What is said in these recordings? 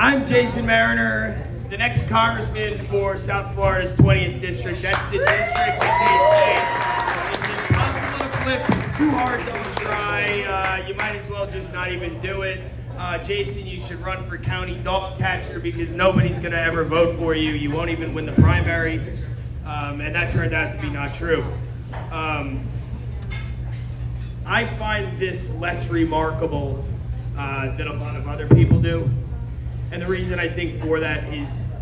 I'm Jason Mariner, the next congressman for South Florida's 20th district. That's the district that they say is impossible to flip. It's too hard to try. You might as well just not even do it. Jason, you should run for county dog catcher because nobody's going to ever vote for you. You won't even win the primary. And that turned out to be not true. I find this less remarkable than a lot of other people do. And the reason I think for that is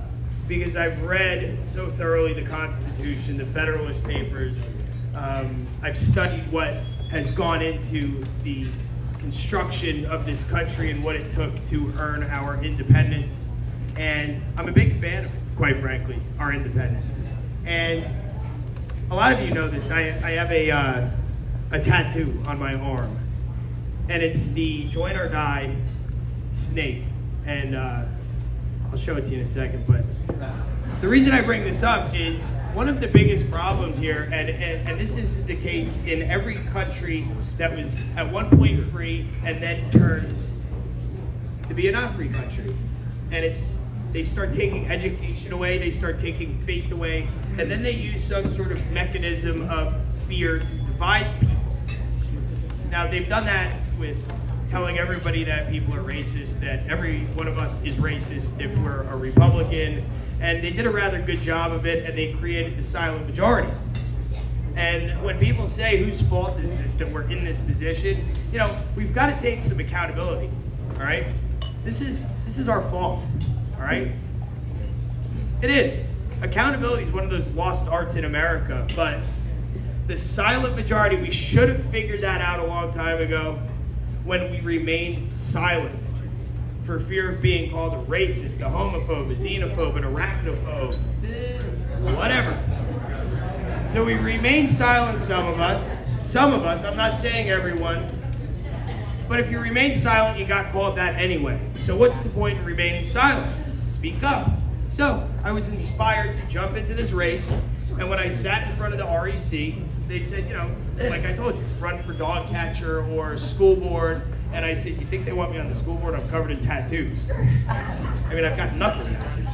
because I've read so thoroughly the Constitution, the Federalist Papers. I've studied what has gone into the construction of this country and what it took to earn our independence. And I'm a big fan of it, quite frankly, our independence. And a lot of you know this. I have a tattoo on my arm. And it's the Join or Die snake. And I'll show it to you in a second, but the reason I bring this up is one of the biggest problems here, and this is the case in every country that was at one point free and then turns to be a not-free country. And they start taking education away, they start taking faith away, and then they use some sort of mechanism of fear to divide people. Now, they've done that with telling everybody that people are racist, that every one of us is racist if we're a Republican, and they did a rather good job of it, and they created the silent majority. And when people say, whose fault is this that we're in this position, you know, we've got to take some accountability, all right? This is our fault, all right? It is. Accountability is one of those lost arts in America, but the silent majority, we should have figured that out a long time ago, when we remained silent for fear of being called a racist, a homophobe, a xenophobe, an arachnophobe, whatever. So we remained silent, some of us, I'm not saying everyone, but if you remain silent, you got called that anyway. So what's the point in remaining silent? Speak up. So I was inspired to jump into this race, and when I sat in front of the REC, they said, you know, like I told you, run for dog catcher or school board. And I said, you think they want me on the school board? I'm covered in tattoos. I mean, I've got knuckle tattoos.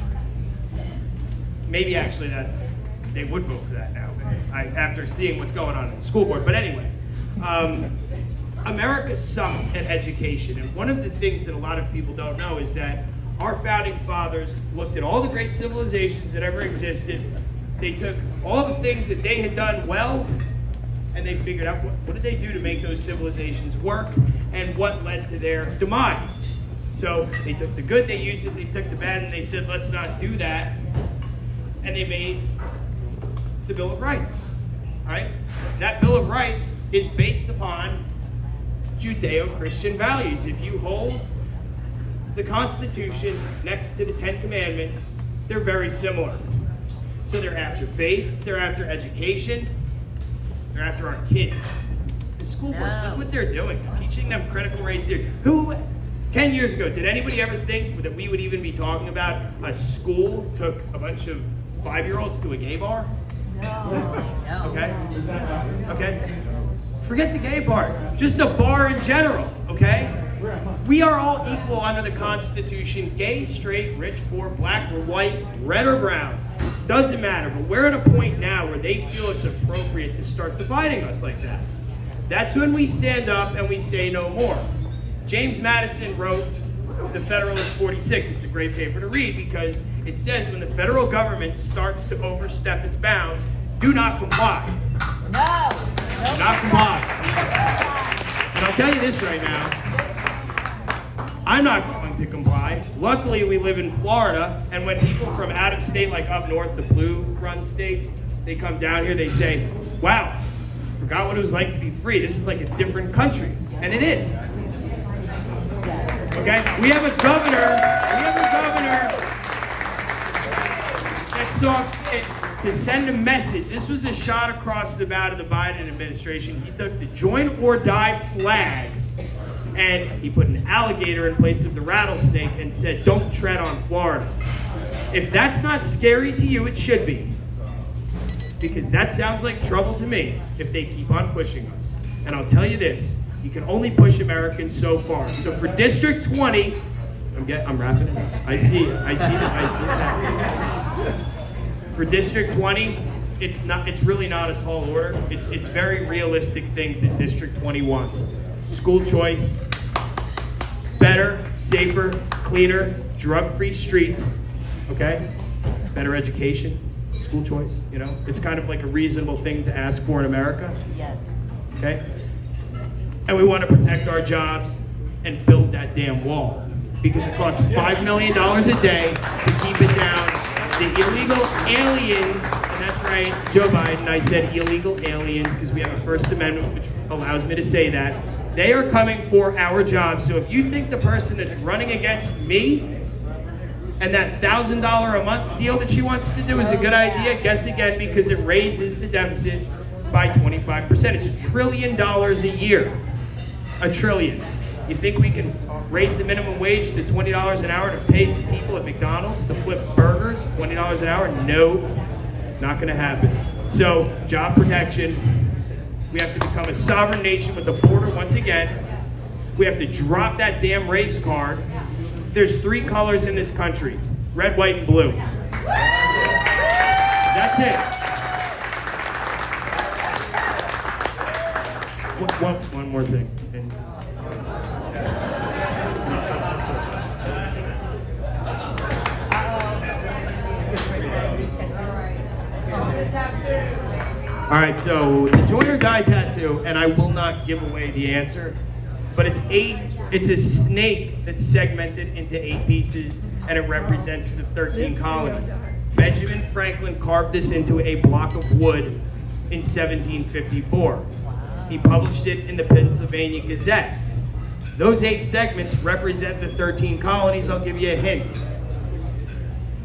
Maybe actually that they would vote for that now, after seeing what's going on in the school board. But anyway, America sucks at education. And one of the things that a lot of people don't know is that our founding fathers looked at all the great civilizations that ever existed. They took all the things that they had done well, and they figured out what did they do to make those civilizations work, and what led to their demise. So they took the good, they used it, they took the bad, and they said, let's not do that. And they made the Bill of Rights, all right? That Bill of Rights is based upon Judeo-Christian values. If you hold the Constitution next to the Ten Commandments, they're very similar. So they're after faith, they're after education, they're after our kids. The school boards, look what they're doing. They're teaching them critical race theory. 10 years ago, did anybody ever think that we would even be talking about a school took a bunch of 5-year-olds to a gay bar? No. Okay? Forget the gay part. Just a bar in general, okay? We are all equal under the Constitution. Gay, straight, rich, poor, black or white, red or brown. Doesn't matter, but we're at a point now where they feel it's appropriate to start dividing us like that. That's when we stand up and we say no more. James Madison wrote the Federalist 46. It's a great paper to read because it says when the federal government starts to overstep its bounds, do not comply. No. Do not comply. And I'll tell you this right now. I'm not going to comply. Luckily, we live in Florida, and when people from out of state, like up north, the blue-run states, they come down here, they say, wow, forgot what it was like to be free. This is like a different country. And it is. Okay? We have a governor that sought to send a message. This was a shot across the bow to the Biden administration. He took the Join or Die flag and he put an alligator in place of the rattlesnake and said, don't tread on Florida. If that's not scary to you, it should be. Because that sounds like trouble to me if they keep on pushing us. And I'll tell you this, you can only push Americans so far. So for District 20, I'm wrapping it up. I see it. I see that. For District 20, it's really not a tall order. It's very realistic things that District 20 wants. School choice, better, safer, cleaner, drug-free streets, okay? Better education, school choice, you know? It's kind of like a reasonable thing to ask for in America, Yes. okay? And we want to protect our jobs and build that damn wall because it costs $5 million a day to keep it down. The illegal aliens, and that's right, Joe Biden, I said illegal aliens because we have a First Amendment which allows me to say that. They are coming for our jobs. So if you think the person that's running against me and that $1,000 a month deal that she wants to do is a good idea, guess again, because it raises the deficit by 25%. It's $1 trillion a year. $1 trillion. You think we can raise the minimum wage to $20 an hour to pay people at McDonald's to flip burgers, $20 an hour? No, not going to happen. So, job protection. We have to become a sovereign nation with the border once again. We have to drop that damn race card. There's 3 colors in this country: red, white, and blue. That's it. One more thing. And all right, so the join or die tattoo, and I will not give away the answer, but it's a snake that's segmented into 8 pieces, and it represents the 13 colonies. Benjamin Franklin carved this into a block of wood in 1754. He published it in the Pennsylvania Gazette. Those 8 segments represent the 13 colonies. I'll give you a hint.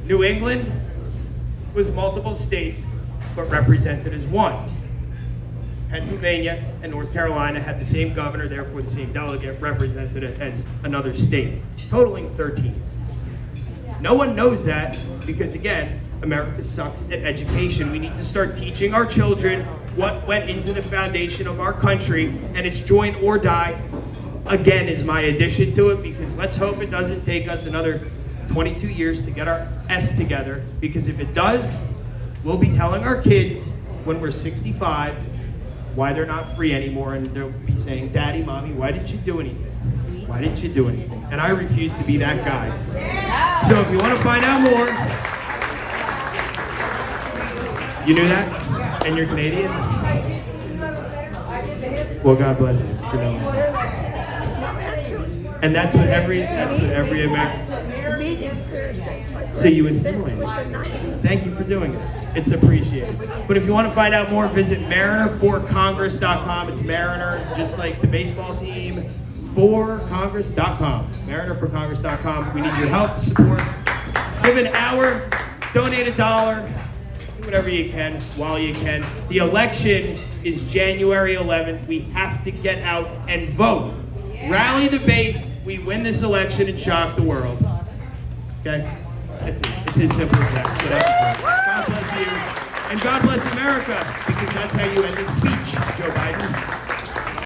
New England was multiple states, but represented as one. Pennsylvania and North Carolina had the same governor, therefore the same delegate, represented as another state, totaling 13. No one knows that because, again, America sucks at education. We need to start teaching our children what went into the foundation of our country, and it's join or die, again, is my addition to it, because let's hope it doesn't take us another 22 years to get our S together, because if it does, we'll be telling our kids when we're 65 why they're not free anymore, and they'll be saying, Daddy, Mommy, why didn't you do anything? Why didn't you do anything? And I refuse to be that guy. So if you want to find out more, you knew that? And you're Canadian? Well, God bless you for knowing that. And that's what every American. So you assimilate. Thank you for doing it. It's appreciated. But if you want to find out more, visit MarinerForCongress.com. It's Mariner, just like the baseball team, forcongress.com. MarinerForCongress.com. We need your help, support. Give an hour, donate $1, do whatever you can while you can. The election is January 11th. We have to get out and vote. Rally the base. We win this election and shock the world. Okay? That's it. It's as simple as that. God bless you. And God bless America, because that's how you end the speech, Joe Biden.